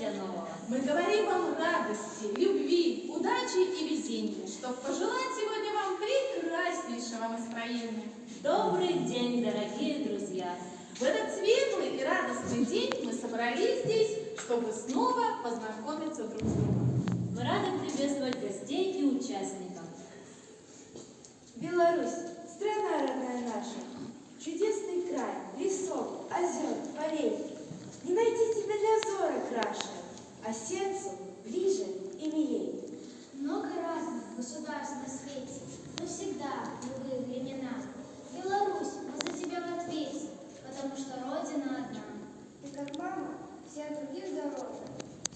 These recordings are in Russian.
для нового? Мы говорим вам радости, любви, удачи и везения, чтобы пожелать сегодня вам прекраснейшего настроения. Добрый день, дорогие друзья! В этот светлый и радостный день мы собрались здесь, чтобы снова познакомиться друг с другом. Мы рады приветствовать гостей и участников. Беларусь, страна родная наша, чудесный край, лесов, озер, полей. Не найти тебя для взора краше, а сердцу ближе и милей. Много разных государств на свете, но всегда в любые времена. Беларусь, мы за тебя в ответе, потому что Родина одна. Ты как мама, всех других дороже,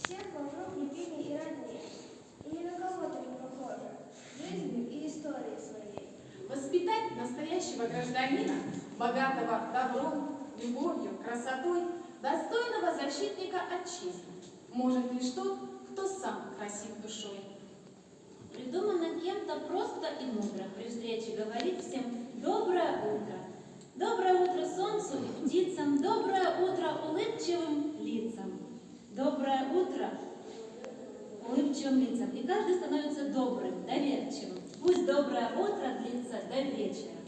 всех вокруг любили и роднее, и ни на кого ты не похожа, жизнью и историей своей. Воспитать настоящего гражданина, богатого добром, любовью, красотой, достойного защитника отчизны, может лишь тот, кто сам красив душой. Придумано кем-то просто и мудро при встрече говорить всем «доброе утро». Доброе утро солнцу и птицам, доброе утро улыбчивым лицам. Доброе утро улыбчивым лицам. И каждый становится добрым, доверчивым. Пусть доброе утро длится до вечера.